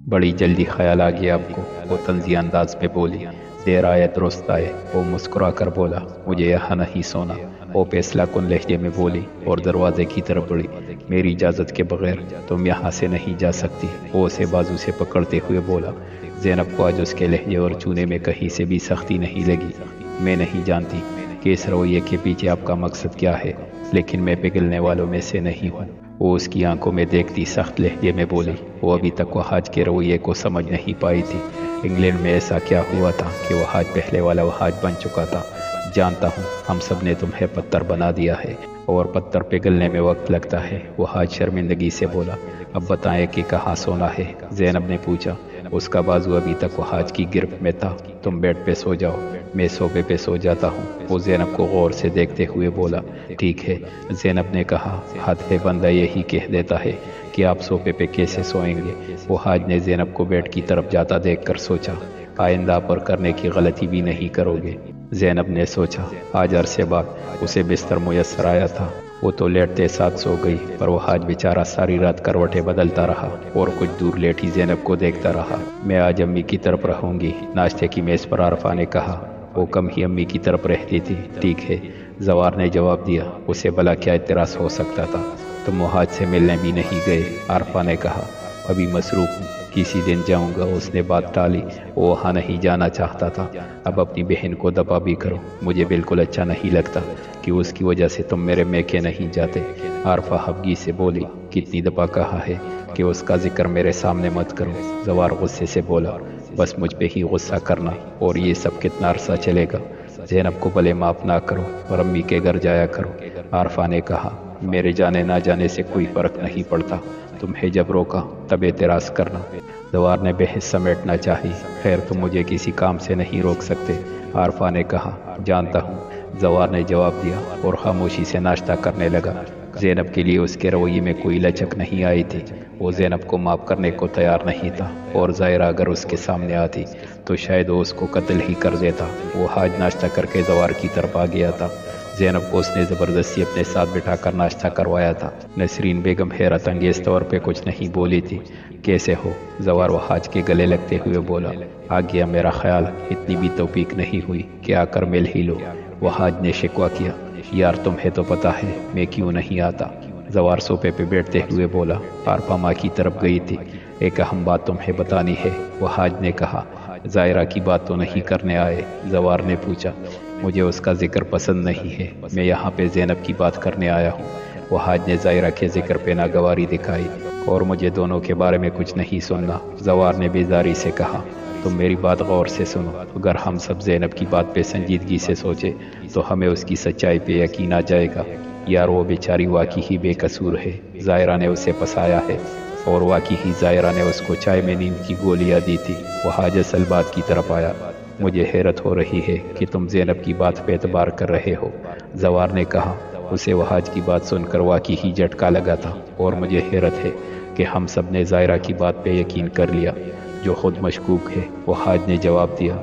بڑی جلدی خیال آ گیا آپ کو، وہ طنزیہ انداز میں بولی۔ دیر آئے درست آئے، وہ مسکرا کر بولا۔ مجھے یہاں نہیں سونا، وہ فیصلہ کن لہجے میں بولی اور دروازے کی طرف بڑھی۔ میری اجازت کے بغیر تم یہاں سے نہیں جا سکتی، وہ اسے بازو سے پکڑتے ہوئے بولا۔ زینب کو آج اس کے لہجے اور چونے میں کہیں سے بھی سختی نہیں لگی۔ میں نہیں جانتی کہ اس رویے کے پیچھے آپ کا مقصد کیا ہے، لیکن میں پگھلنے والوں میں سے نہیں ہوں، وہ اس کی آنکھوں میں دیکھتی سخت لہجے میں بولی۔ وہ ابھی تک وہ حاج کے رویے کو سمجھ نہیں پائی تھی۔ انگلینڈ میں ایسا کیا ہوا تھا کہ وہ حاج پہلے والا وہ حاج بن چکا تھا؟ جانتا ہوں ہم سب نے تمہیں پتھر بنا دیا ہے اور پتھر پگھلنے میں وقت لگتا ہے، وہ حاج شرمندگی سے بولا۔ اب بتائیں کہ کہاں سونا ہے؟ زینب نے پوچھا۔ اس کا بازو ابھی تک وہ حاج کی گرفت میں تھا۔ تم بیڈ پہ سو جاؤ، میں صوفے پہ سو جاتا ہوں، وہ زینب کو غور سے دیکھتے ہوئے بولا۔ ٹھیک ہے، زینب نے کہا۔ حد ہے، بندہ یہی کہہ دیتا ہے کہ آپ صوفے پہ کیسے سوئیں گے؟ وہ حاج نے زینب کو بیڈ کی طرف جاتا دیکھ کر سوچا، آئندہ پر کرنے کی غلطی بھی نہیں کرو گے۔ زینب نے سوچا، آج عرصے بعد اسے بستر میسر آیا تھا، وہ تو لیٹتے ساتھ سو گئی، پر وہ حاج بیچارہ ساری رات کروٹیں بدلتا رہا اور کچھ دور لیٹی زینب کو دیکھتا رہا۔ میں آج امی کی طرف رہوں گی، ناشتے کی میز پر عارفہ نے کہا۔ وہ کم ہی امی کی طرف رہتی تھی۔ ٹھیک ہے، زوار نے جواب دیا۔ اسے بھلا کیا اعتراض ہو سکتا تھا؟ تم وہ حاج سے ملنے بھی نہیں گئے؟ عارفہ نے کہا۔ ابھی مصروف ہوں، کسی دن جاؤں گا، اس نے بات ٹالی۔ وہ وہاں نہیں جانا چاہتا تھا۔ اب اپنی بہن کو دفع بھی کرو، مجھے بالکل اچھا نہیں لگتا کہ اس کی وجہ سے تم میرے میکے نہیں جاتے۔ عارفہ خفگی سے بولی۔ کتنی دفعہ کہا ہے کہ اس کا ذکر میرے سامنے مت کرو، زوار غصے سے بولا۔ بس مجھ پہ ہی غصہ کرنا، اور یہ سب کتنا عرصہ چلے گا؟ زینب کو بھلے معاف نہ کرو اور امی کے گھر جایا کرو، عارفہ نے کہا۔ میرے جانے نہ جانے سے کوئی فرق نہیں پڑتا، تمہیں جب روکا تب اعتراض کرنا۔ زوار نے بحث سمیٹنا چاہی۔ خیر تم مجھے کسی کام سے نہیں روک سکتے، عارفہ نے کہا۔ جانتا ہوں، زوار نے جواب دیا اور خاموشی سے ناشتہ کرنے لگا۔ زینب کے لیے اس کے رویے میں کوئی لچک نہیں آئی تھی، وہ زینب کو معاف کرنے کو تیار نہیں تھا، اور ظاہرہ اگر اس کے سامنے آتی تو شاید وہ اس کو قتل ہی کر دیتا۔ وہ حاج ناشتہ کر کے زوار کی طرف آ گیا تھا۔ زینب کو اس نے زبردستی اپنے ساتھ بٹھا کر ناشتہ کروایا تھا۔ نسرین بیگم حیرت انگیز طور پہ کچھ نہیں بولی تھی۔ کیسے ہو؟ زوار وہ حاج کے گلے لگتے ہوئے بولا۔ آ گیا میرا خیال، اتنی بھی توفیق نہیں ہوئی کہ آ کر مل ہی لو، وہ حاج نے شکوہ کیا۔ یار تمہیں تو پتا ہے میں کیوں نہیں آتا، زوار صوفے پہ بیٹھتے ہوئے بولا۔ عارفہ ماں کی طرف گئی تھی۔ ایک اہم بات تمہیں بتانی ہے، وہ حاج نے کہا۔ ظاہرہ کی بات تو نہیں کرنے آئے؟ زوار نے پوچھا۔ مجھے اس کا ذکر پسند نہیں ہے، میں یہاں پہ زینب کی بات کرنے آیا ہوں، وہ حاج نے ظاہرہ کے ذکر پہ ناگواری دکھائی۔ اور مجھے دونوں کے بارے میں کچھ نہیں سننا، زوار نے بیزاری سے کہا۔ تم میری بات غور سے سنو، اگر ہم سب زینب کی بات پہ سنجیدگی سے سوچے تو ہمیں اس کی سچائی پہ یقین آ جائے گا۔ یار وہ بیچاری واقعی ہی بے قصور ہے، ظاہرہ نے اسے پسایا ہے، اور واقعی ہی ظاہرہ نے اس کو چائے میں نیند کی گولیاں دی تھی۔ وہ حاج اصل بات کی طرف آیا۔ مجھے حیرت ہو رہی ہے کہ تم زینب کی بات پہ اعتبار کر رہے ہو، زوار نے کہا۔ اسے وہ حاج کی بات سن کر واقعی ہی جھٹکا لگا تھا، اور مجھے حیرت ہے کہ ہم سب نے ظاہرہ کی بات پہ یقین کر لیا جو خود مشکوک ہے، وہ حاج نے جواب دیا۔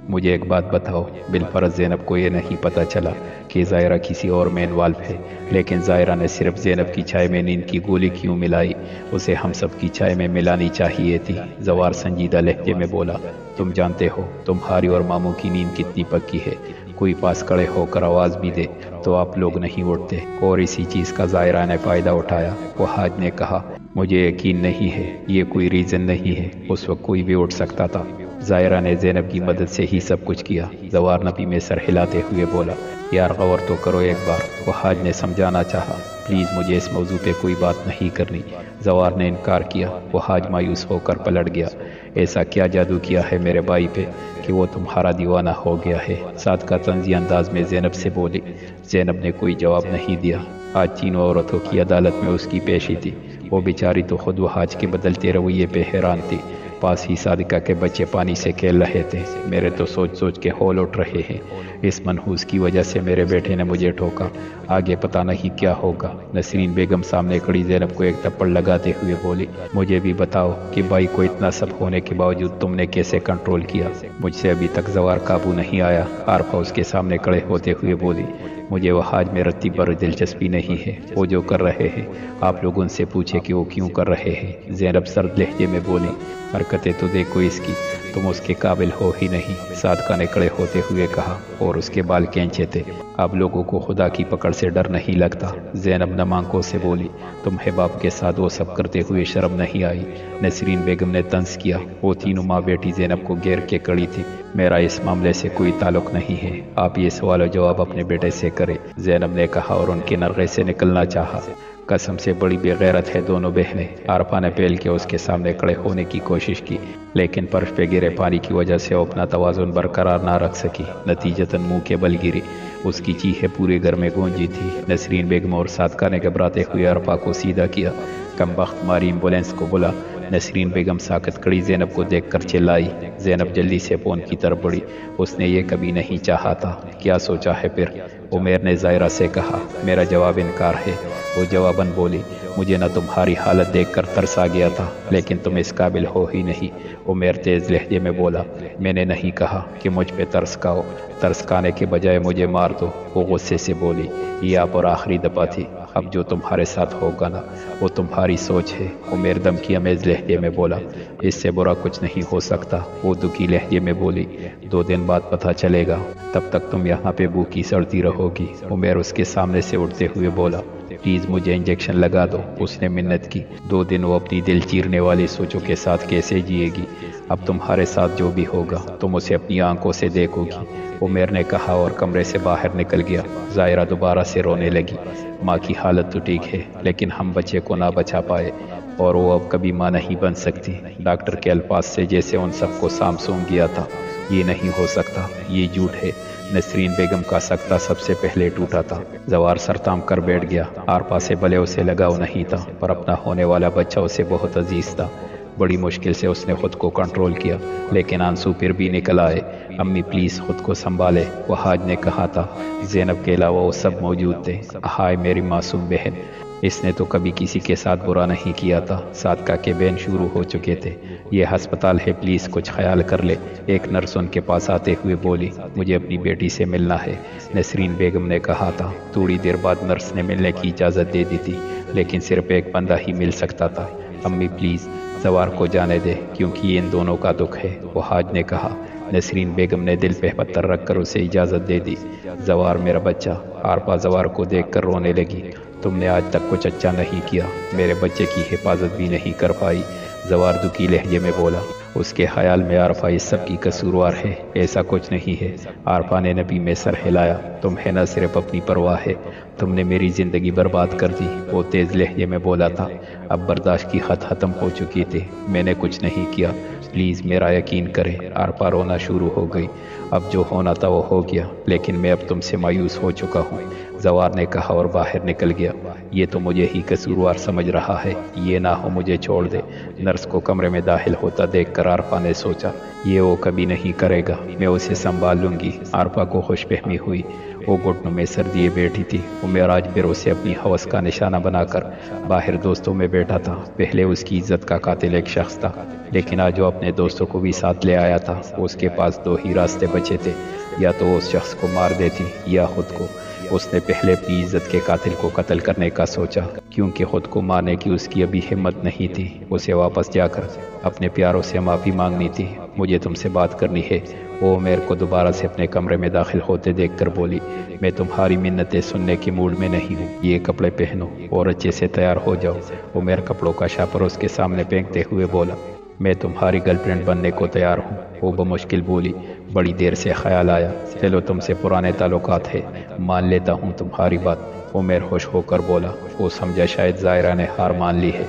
مجھے ایک بات بتاؤ، بالفرض زینب کو یہ نہیں پتہ چلا کہ ظاہرہ کسی اور میں انوالو ہے، لیکن ظاہرہ نے صرف زینب کی چائے میں نیند کی گولی کیوں ملائی؟ اسے ہم سب کی چائے میں ملانی چاہیے تھی، زوار سنجیدہ لہجے میں بولا۔ تم جانتے ہو تمہاری اور ماموں کی نیند کتنی پکی ہے، کوئی پاس کھڑے ہو کر آواز بھی دے تو آپ لوگ نہیں اٹھتے، اور اسی چیز کا ظاہرہ نے فائدہ اٹھایا، وہ حاج نے کہا۔ مجھے یقین نہیں ہے، یہ کوئی ریزن نہیں ہے، اس وقت کوئی بھی اٹھ سکتا تھا، ظاہرہ نے زینب کی مدد سے ہی سب کچھ کیا، زوار نبی میں سر ہلاتے ہوئے بولا۔ یار غور تو کرو ایک بار، وہ حاج نے سمجھانا چاہا۔ پلیز مجھے اس موضوع پہ کوئی بات نہیں کرنی، زوار نے انکار کیا۔ وہ حاج مایوس ہو کر پلٹ گیا۔ ایسا کیا جادو کیا ہے میرے بھائی پہ کہ وہ تمہارا دیوانہ ہو گیا ہے؟ صادقہ طنزی انداز میں زینب سے بولی۔ زینب نے کوئی جواب نہیں دیا۔ آج تینوں عورتوں کی عدالت میں اس کی پیشی تھی، وہ بیچاری تو خود وہ حاج کے بدلتے رویے پہ حیران تھی، پاس ہی صادقہ کے بچے پانی سے کھیل رہے تھے۔ میرے تو سوچ سوچ کے ہول اٹھ رہے ہیں، اس منحوس کی وجہ سے میرے بیٹے نے مجھے ٹھوکا، آگے پتہ نہیں کیا ہوگا۔ نسرین بیگم سامنے کھڑی زینب کو ایک تھپڑ لگاتے ہوئے بولی۔ مجھے بھی بتاؤ کہ بھائی کو اتنا سب ہونے کے باوجود تم نے کیسے کنٹرول کیا؟ مجھ سے ابھی تک زوار قابو نہیں آیا، عارفہ اس کے سامنے کھڑے ہوتے ہوئے بولی۔ مجھے وہ حاج میں رتی پر دلچسپی نہیں ہے، وہ جو کر رہے ہیں آپ لوگ ان سے پوچھے کہ وہ کیوں کر رہے ہیں۔ زینب سرد لہجے میں بولی، حرکتیں تو دیکھو اس کی، تم اس کے قابل ہو ہی نہیں۔ صادقہ نے کڑے ہوتے ہوئے کہا، اور اس کے بال کھینچے تھے۔ آپ لوگوں کو خدا کی پکڑ سے ڈر نہیں لگتا؟ زینب نم آنکھوں سے بولی، تمہیں باپ کے ساتھ وہ سب کرتے ہوئے شرم نہیں آئی؟ نسرین بیگم نے طنز کیا۔ وہ تینوں ماں بیٹی زینب کو گھیر کے کڑی تھی۔ میرا اس معاملے سے کوئی تعلق نہیں ہے، آپ یہ سوال و جواب اپنے بیٹے سے کریں، زینب نے کہا اور ان کے نرغے سے نکلنا چاہا۔ قسم سے بڑی بے غیرت ہے دونوں بہنیں۔ عارفہ نے پھیل کے اس کے سامنے کھڑے ہونے کی کوشش کی، لیکن فرش پہ گرے پانی کی وجہ سے وہ اپنا توازن برقرار نہ رکھ سکی، نتیجتاً منہ کے بل گری۔ اس کی چیخیں پورے گھر میں گونجی تھی۔ نسرین بیگم اور صادقہ نے گھبراتے ہوئے عارفہ کو سیدھا کیا۔ کم بخت ماری ایمبولینس کو بلا۔ نسرین بیگم ساکت کھڑی زینب کو دیکھ کر چلائی۔ زینب جلدی سے فون کی طرف بڑھی۔ اس نے یہ کبھی نہیں چاہا تھا۔ کیا سوچا ہے پھر؟ عمیر نے زائرہ سے کہا۔ میرا جواب انکار ہے۔ وہ جواباً بولی، مجھے نہ تمہاری حالت دیکھ کر ترس آ گیا تھا، لیکن تم اس قابل ہو ہی نہیں۔ عمیر تیز لہجے میں بولا، میں نے نہیں کہا کہ مجھ پہ ترس کھاؤ، ترس کھانے کے بجائے مجھے مار دو۔ وہ غصے سے بولی، یہ آپ اور آخری دفعہ تھی، اب جو تمہارے ساتھ ہوگا نا وہ تمہاری سوچ ہے۔ عمیر دھمکی آمیز لہجے میں بولا، اس سے برا کچھ نہیں ہو سکتا۔ وہ دکھی لہجے میں بولی، 2 دن بعد پتہ چلے گا، تب تک تم یہاں پہ بھوکی سڑتی رہو گی۔ عمیر اس کے سامنے سے اٹھتے ہوئے بولا، پلیز مجھے انجیکشن لگا دو۔ اس نے منت کی۔ 2 دن وہ اپنی دل چیرنے والی سوچوں کے ساتھ کیسے جیے گی؟ اب تمہارے ساتھ جو بھی ہوگا تم اسے اپنی آنکھوں سے دیکھو گی، عمیر نے کہا اور کمرے سے باہر نکل گیا۔ زائرہ دوبارہ سے رونے لگی۔ ماں کی حالت تو ٹھیک ہے، لیکن ہم بچے کو نہ بچا پائے اور وہ اب کبھی ماں نہیں بن سکتی۔ ڈاکٹر کے الفاظ سے جیسے ان سب کو سام گیا تھا۔ یہ نہیں ہو سکتا، یہ جھوٹ ہے۔ نسرین بیگم کا سکتہ سب سے پہلے ٹوٹا تھا۔ زوار سر تام کر بیٹھ گیا۔ عارفہ سے بھلے اسے لگاؤ نہیں تھا، پر اپنا ہونے والا بچہ اسے بہت عزیز تھا۔ بڑی مشکل سے اس نے خود کو کنٹرول کیا، لیکن آنسو پھر بھی نکل آئے۔ امی پلیز خود کو سنبھالے، وہ حاج نے کہا تھا۔ زینب کے علاوہ وہ سب موجود تھے۔ ہائے میری معصوم بہن، اس نے تو کبھی کسی کے ساتھ برا نہیں کیا تھا۔ صادقہ کے بین شروع ہو چکے تھے۔ یہ ہسپتال ہے، پلیز کچھ خیال کر لے، ایک نرس ان کے پاس آتے ہوئے بولی۔ مجھے اپنی بیٹی سے ملنا ہے، نسرین بیگم نے کہا تھا۔ تھوڑی دیر بعد نرس نے ملنے کی اجازت دے دی تھی، لیکن صرف ایک بندہ ہی مل سکتا تھا۔ امی پلیز زوار کو جانے دے، کیونکہ یہ ان دونوں کا دکھ ہے، وہ حاج نے کہا۔ نسرین بیگم نے دل پہ پتھر رکھ کر اسے اجازت دے دی۔ زوار میرا بچہ۔ عارفہ زوار کو دیکھ کر رونے لگی۔ تم نے آج تک کچھ اچھا نہیں کیا، میرے بچے کی حفاظت بھی نہیں کر پائی، زوار دکھی لہجے میں بولا۔ اس کے خیال میں عارفہ اس سب کی قصوروار ہے، ایسا کچھ نہیں ہے۔ عارفہ نے نبی میں سر ہلایا۔ تمہیں نہ صرف اپنی پرواہ ہے، تم نے میری زندگی برباد کر دی، وہ تیز لہجے میں بولا تھا۔ اب برداشت کی حد ختم ہو چکی تھی۔ میں نے کچھ نہیں کیا، پلیز میرا یقین کریں۔ عارفہ رونا شروع ہو گئی۔ اب جو ہونا تھا وہ ہو گیا، لیکن میں اب تم سے مایوس ہو چکا ہوں، زوار نے کہا اور باہر نکل گیا۔ یہ تو مجھے ہی قصوروار سمجھ رہا ہے، یہ نہ ہو مجھے چھوڑ دے۔ نرس کو کمرے میں داخل ہوتا دیکھ کر عارفہ نے سوچا، یہ وہ کبھی نہیں کرے گا، میں اسے سنبھال لوں گی۔ عارفہ کو خوش فہمی ہوئی۔ وہ گھٹنوں میں سر دیے بیٹھی تھی۔ عمیر آج پھر اسے اپنی ہوس کا نشانہ بنا کر باہر دوستوں میں بیٹھا تھا۔ پہلے اس کی عزت کا قاتل ایک شخص تھا، لیکن آج وہ اپنے دوستوں کو بھی ساتھ لے آیا تھا۔ اس کے پاس 2 ہی راستے بچے تھے، یا تو اس شخص کو مار دیتی یا خود کو۔ اس نے پہلے اپنی عزت کے قاتل کو قتل کرنے کا سوچا، کیونکہ خود کو مارنے کی اس کی ابھی ہمت نہیں تھی۔ اسے واپس جا کر اپنے پیاروں سے معافی مانگنی تھی۔ مجھے تم سے بات کرنی ہے، وہ عمیر کو دوبارہ سے اپنے کمرے میں داخل ہوتے دیکھ کر بولی۔ میں تمہاری منتیں سننے کے موڈ میں نہیں ہوں، یہ کپڑے پہنو اور اچھے سے تیار ہو جاؤ۔ عمیر کپڑوں کا شاپر اس کے سامنے پھینکتے ہوئے بولا، میں تمہاری گرل فرینڈ بننے کو تیار ہوں۔ وہ بمشکل بولی۔ بڑی دیر سے خیال آیا، چلو تم سے پرانے تعلقات ہے، مان لیتا ہوں تمہاری بات۔ عمیر خوش ہو کر بولا۔ وہ سمجھا شاید زائرہ نے ہار مان لی ہے۔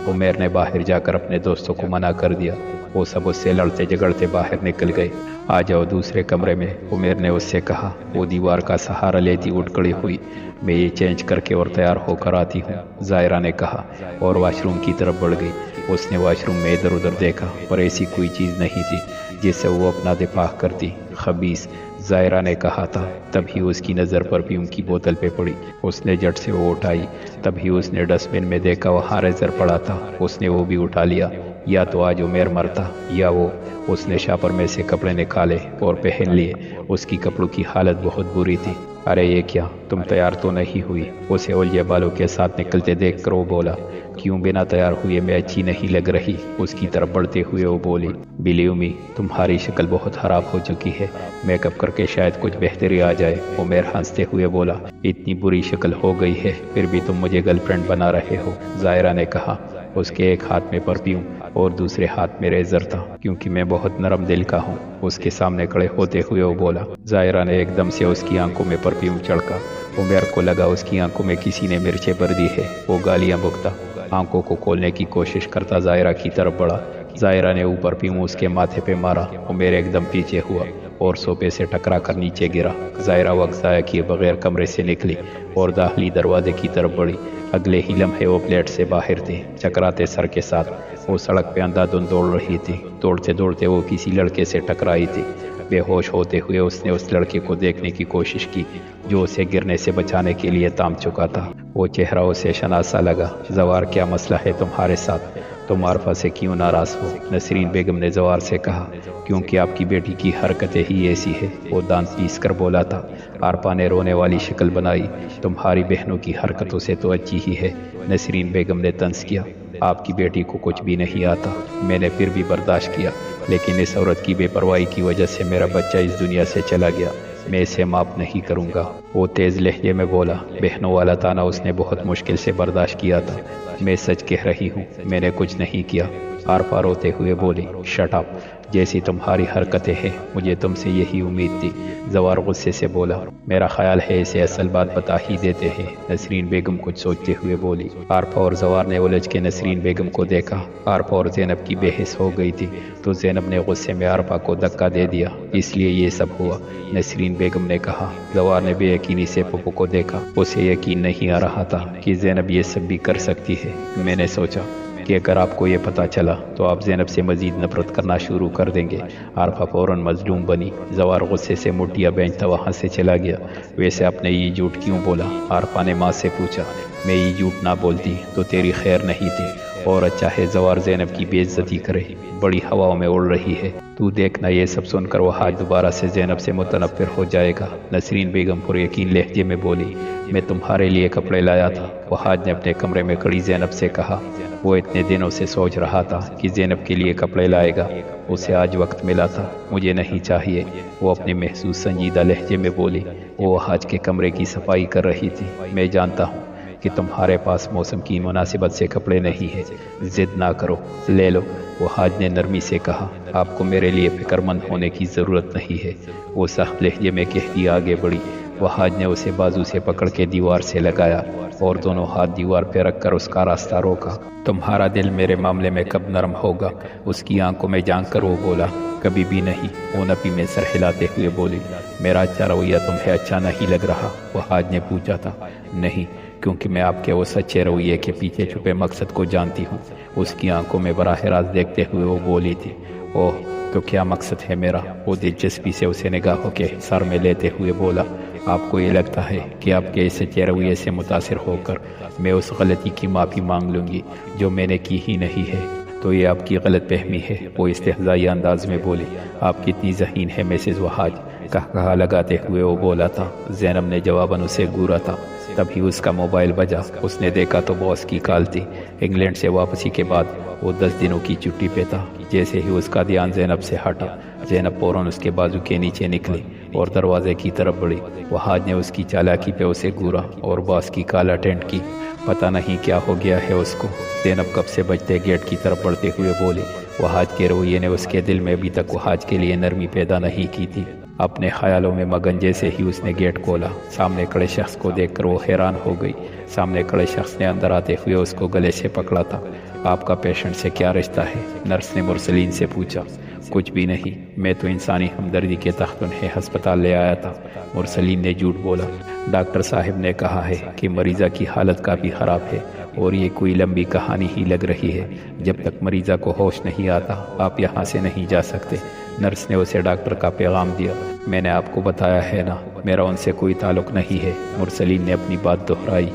عمیر نے باہر جا کر اپنے دوستوں کو منع کر دیا۔ وہ سب اس سے لڑتے جھگڑتے باہر نکل گئے۔ آ جاؤ دوسرے کمرے میں، عمیر نے اس سے کہا۔ وہ دیوار کا سہارا لیتی اٹھ کھڑی ہوئی۔ میں یہ چینج کر کے اور تیار ہو کر آتی ہوں، زائرہ نے کہا اور واش روم کی طرف بڑھ گئی۔ اس نے واش روم میں ادھر ادھر دیکھا، پر ایسی کوئی چیز نہیں تھی جس سے وہ اپنا دفاع کرتی۔ خبیث، زائرہ نے کہا تھا۔ تب ہی اس کی نظر پرفیوم کی بوتل پہ پڑی۔ اس نے جھٹ سے وہ اٹھائی۔ تب ہی اس نے ڈسٹ بن میں دیکھا وہاں ریزر پڑا تھا۔ اس نے وہ بھی اٹھا لیا۔ یا تو آج عمیر مرتا یا وہ۔ اس نے شاپر میں سے کپڑے نکالے اور پہن لیے۔ اس کی کپڑوں کی حالت بہت بری تھی۔ ارے یہ کیا، تم تیار تو نہیں ہوئی؟ اسے اولیاء بالوں کے ساتھ نکلتے دیکھ کر وہ بولا، کیوں بنا تیار ہوئے میں اچھی نہیں لگ رہی؟ اس کی طرف بڑھتے ہوئے وہ بولی، بلیو می، تمہاری شکل بہت خراب ہو چکی ہے، میک اپ کر کے شاید کچھ بہتری آ جائے۔ عمیر ہنستے ہوئے بولا، اتنی بری شکل ہو گئی ہے پھر بھی تم مجھے گرل فرینڈ بنا رہے ہو؟ ظاہرہ نے کہا۔ اس کے ایک ہاتھ میں پرفیوم اور دوسرے ہاتھ میں ریزر تھا، کیونکہ میں بہت نرم دل کا ہوں۔ اس کے سامنے کھڑے ہوتے ہوئے وہ بولا۔ ظاہرہ نے ایک دم سے اس کی آنکھوں میں پرفیوم چڑکا۔ عمیر کو لگا اس کی آنکھوں میں کسی نے مرچیں بھر دی ہے۔ وہ گالیاں بکتا آنکھوں کو کھولنے کی کوشش کرتا ظاہرہ کی طرف بڑھا۔ ظاہرہ نے اوپر پرفیوم اس کے ماتھے پہ مارا۔ عمیر ایک دم پیچھے ہوا اور صوفے سے ٹکرا کر نیچے گرا۔ ظاہرہ وقت ضائع کیے بغیر کمرے سے نکلی اور داخلی دروازے کی طرف بڑھی۔ اگلے ہی لمحے وہ پلیٹ سے باہر تھی۔ چکراتے سر کے ساتھ وہ سڑک پہ اندھا دھند دوڑ رہی تھی۔ دوڑتے دوڑتے وہ کسی لڑکے سے ٹکرائی تھی۔ بے ہوش ہوتے ہوئے اس نے اس لڑکے کو دیکھنے کی کوشش کی جو اسے گرنے سے بچانے کے لیے تام چکا تھا۔ وہ چہرہ اسے شناسا لگا۔ زوار، کیا مسئلہ ہے تمہارے ساتھ؟ تم عارفہ سے کیوں ناراض ہو؟ نسرین بیگم نے زوار سے کہا۔ کیونکہ آپ کی بیٹی کی حرکتیں ہی ایسی ہے، وہ دانت پیس کر بولا تھا۔ عارفہ نے رونے والی شکل بنائی۔ تمہاری بہنوں کی حرکتوں سے تو اچھی ہی ہے، نسرین بیگم نے طنز کیا۔ آپ کی بیٹی کو کچھ بھی نہیں آتا۔ میں نے پھر بھی برداشت کیا، لیکن اس عورت کی بے پرواہی کی وجہ سے میرا بچہ اس دنیا سے چلا گیا۔ میں اسے معاف نہیں کروں گا۔ وہ تیز لہجے میں بولا۔ بہنوں والا تانا اس نے بہت مشکل سے برداشت کیا تھا۔ میں سچ کہہ رہی ہوں، میں نے کچھ نہیں کیا۔ عارفہ روتے ہوئے بولی، شٹ اپ، جیسی تمہاری حرکتیں ہیں مجھے تم سے یہی امید تھی۔ زوار غصے سے بولا، میرا خیال ہے اسے اصل بات بتا ہی دیتے ہیں۔ نسرین بیگم کچھ سوچتے ہوئے بولی۔ عارفہ اور زوار نے الجھ کے نسرین بیگم کو دیکھا۔ عارفہ اور زینب کی بحث ہو گئی تھی تو زینب نے غصے میں عارفہ کو دھکا دے دیا، اس لیے یہ سب ہوا، نسرین بیگم نے کہا۔ زوار نے بے یقینی سے پھپھو کو دیکھا۔ اسے یقین نہیں آ رہا تھا کہ زینب یہ سب بھی کر سکتی ہے۔ میں نے سوچا کہ اگر آپ کو یہ پتہ چلا تو آپ زینب سے مزید نفرت کرنا شروع کر دیں گے۔ عارفہ فوراً مظلوم بنی۔ زوار غصے سے مٹھیاں بینچتا وہاں سے چلا گیا۔ ویسے آپ نے یہ جھوٹ کیوں بولا؟ عارفہ نے ماں سے پوچھا۔ میں یہ جھوٹ نہ بولتی تو تیری خیر نہیں تھی، اور اچھا ہے زوار زینب کی بے عزتی کرے، بڑی ہواؤں میں اڑ رہی ہے۔ تو دیکھنا یہ سب سن کر وہ حاج دوبارہ سے زینب سے متنفر ہو جائے گا۔ نسرین بیگم پر یقین لہجے میں بولی، میں تمہارے لیے کپڑے لایا تھا۔ وہ حاج نے اپنے کمرے میں کھڑی زینب سے کہا۔ وہ اتنے دنوں سے سوچ رہا تھا کہ زینب کے لیے کپڑے لائے گا، اسے آج وقت ملا تھا۔ مجھے نہیں چاہیے، وہ اپنے محسوس سنجیدہ لہجے میں بولی۔ وہ حاج کے کمرے کی صفائی کر رہی تھی۔ میں جانتا ہوں کہ تمہارے پاس موسم کی مناسبت سے کپڑے نہیں ہیں، ضد نہ کرو، لے لو، وہ حاج نے نرمی سے کہا۔ آپ کو میرے لیے فکر مند ہونے کی ضرورت نہیں ہے، وہ سخت لہجے میں کہتی آگے بڑھی۔ وہ حاج نے اسے بازو سے پکڑ کے دیوار سے لگایا اور دونوں ہاتھ دیوار پہ رکھ کر اس کا راستہ روکا۔ تمہارا دل میرے معاملے میں کب نرم ہوگا؟ اس کی آنکھوں میں جھانک کر وہ بولا۔ کبھی بھی نہیں، وہ نپی میں سر ہلاتے ہوئے بولی۔ میرا اچھا رویہ تمہیں اچھا نہیں لگ رہا؟ وہ حاج نے پوچھا تھا۔ نہیں، کیونکہ میں آپ کے وہ سچے رویے کے پیچھے چھپے مقصد کو جانتی ہوں۔ اس کی آنکھوں میں براہ راست دیکھتے ہوئے وہ بولی تھی۔ اوہ، تو کیا مقصد ہے میرا؟ وہ دلچسپی سے اسے نگاہوں کے حصار میں لیتے ہوئے بولا۔ آپ کو یہ لگتا ہے کہ آپ کے اس سچے رویے سے متاثر ہو کر میں اس غلطی کی معافی مانگ لوں گی جو میں نے کی ہی نہیں ہے، تو یہ آپ کی غلط فہمی ہے، وہ استہزائی انداز میں بولی۔ آپ کتنی ذہین ہے مسز وہاج، کہا لگاتے ہوئے وہ بولا تھا۔ زینب نے جواباً اسے گورا تھا۔ تبھی اس کا موبائل بجا۔ اس نے دیکھا تو باس کی کال تھی۔ انگلینڈ سے واپسی کے بعد وہ 10 دنوں کی چھٹی پہ تھا۔ جیسے ہی اس کا دھیان زینب سے ہٹا، زینب فوراً اس کے بازو کے نیچے نکلی اور دروازے کی طرف بڑھی۔ وہاج نے اس کی چالاکی پہ اسے گورا اور باس کی کال اٹینڈ کی۔ پتہ نہیں کیا ہو گیا ہے اس کو، زینب کب سے بجتے گیٹ کی طرف بڑھتے ہوئے بولی۔ وہاج کے رویے نے اس کے دل میں ابھی تک وہاج کے لیے نرمی پیدا نہیں کی تھی۔ اپنے خیالوں میں مگن جیسے ہی اس نے گیٹ کھولا، سامنے کھڑے شخص کو دیکھ کر وہ حیران ہو گئی۔ سامنے کھڑے شخص نے اندر آتے ہوئے اس کو گلے سے پکڑا تھا۔ آپ کا پیشنٹ سے کیا رشتہ ہے؟ نرس نے مرسلین سے پوچھا۔ کچھ بھی نہیں، میں تو انسانی ہمدردی کے تحت انہیں ہسپتال لے آیا تھا، مرسلین نے جھوٹ بولا۔ ڈاکٹر صاحب نے کہا ہے کہ مریضہ کی حالت کافی خراب ہے اور یہ کوئی لمبی کہانی ہی لگ رہی ہے۔ جب تک مریضہ کو ہوش نہیں آتا آپ یہاں سے نہیں جا سکتے۔ نرس نے اسے ڈاکٹر کا پیغام دیا۔ میں نے آپ کو بتایا ہے نا، میرا ان سے کوئی تعلق نہیں ہے، مرسلین نے اپنی بات دہرائی۔